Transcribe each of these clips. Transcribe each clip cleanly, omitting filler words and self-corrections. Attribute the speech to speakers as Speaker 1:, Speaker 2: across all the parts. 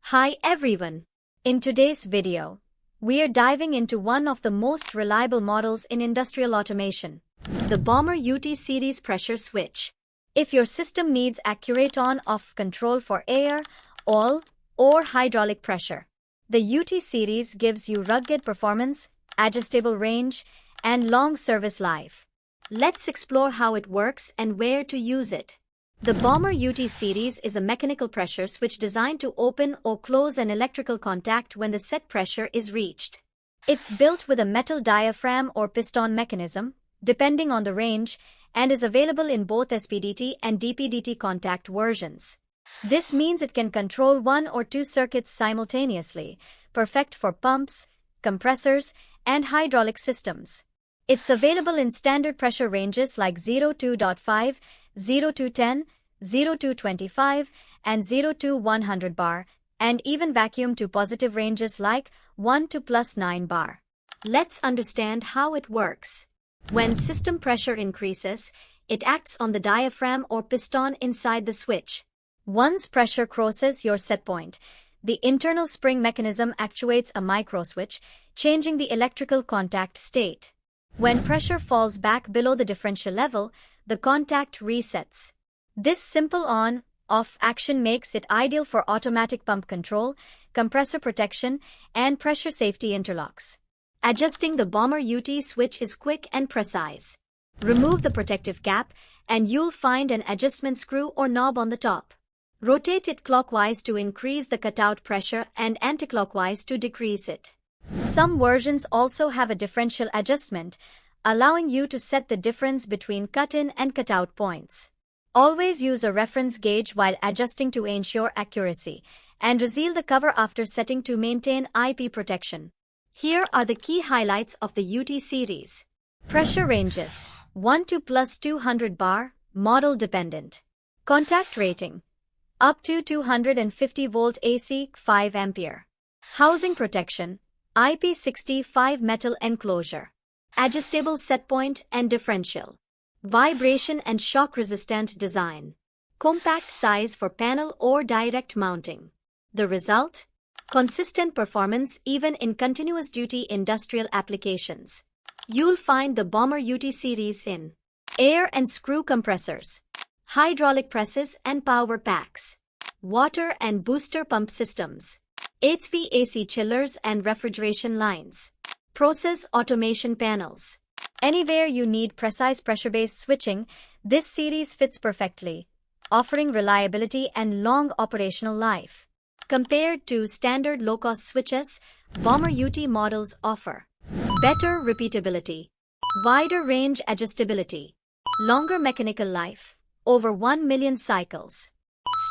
Speaker 1: Hi everyone! In today's video, we are diving into one of the most reliable models in industrial automation, the Baumer UT series pressure switch. If your system needs accurate on-off control for air, oil, or hydraulic pressure, the UT series gives you rugged performance, adjustable range, and long service life. Let's explore how it works and where to use it. The Baumer UT series is a mechanical pressure switch designed to open or close an electrical contact when the set pressure is reached. It's built with a metal diaphragm or piston mechanism, depending on the range, and is available in both SPDT and DPDT contact versions. This means it can control one or two circuits simultaneously, perfect for pumps, compressors, and hydraulic systems. It's available in standard pressure ranges like 0-2.5, 0-10, 0-25, and 0-100 bar, and even vacuum to positive ranges like 1 to +9 bar. Let's understand how it works. When system pressure increases, it acts on the diaphragm or piston inside the switch. Once pressure crosses your set point, the internal spring mechanism actuates a microswitch, changing the electrical contact state. When pressure falls back below the differential level, the contact resets. This simple on-off action makes it ideal for automatic pump control, compressor protection, and pressure safety interlocks. Adjusting the Baumer UT switch is quick and precise. Remove the protective cap, and you'll find an adjustment screw or knob on the top. Rotate it clockwise to increase the cutout pressure and anticlockwise to decrease it. Some versions also have a differential adjustment, allowing you to set the difference between cut-in and cut-out points. Always use a reference gauge while adjusting to ensure accuracy, and reseal the cover after setting to maintain IP protection. Here are the key highlights of the UT series. Pressure ranges: 1 to +200 bar, model dependent. Contact rating: up to 250 volt AC, 5 ampere. Housing protection: IP65 metal enclosure. Adjustable setpoint and differential. Vibration and shock resistant design. Compact size for panel or direct mounting. The result? Consistent performance even in continuous duty industrial applications. You'll find the Baumer UT series in air and screw compressors, hydraulic presses and power packs, water and booster pump systems, HVAC chillers and refrigeration lines, process automation panels. Anywhere you need precise pressure-based switching, this series fits perfectly, offering reliability and long operational life. Compared to standard low-cost switches, Baumer UT models offer better repeatability, wider range adjustability, longer mechanical life, over 1 million cycles,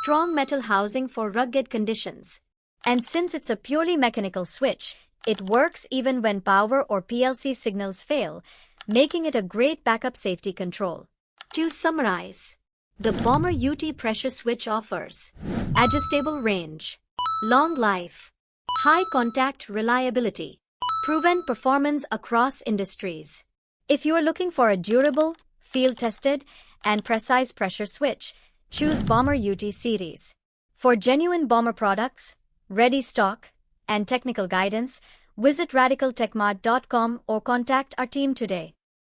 Speaker 1: strong metal housing for rugged conditions. And since it's a purely mechanical switch, it works even when power or PLC signals fail, making it a great backup safety control. To summarize, the Baumer UT pressure switch offers adjustable range, long life, high contact reliability, proven performance across industries. If you are looking for a durable, field-tested, and precise pressure switch, choose Baumer UT series. For genuine Baumer products, ready stock, and technical guidance, visit radicaltechmart.com or contact our team today.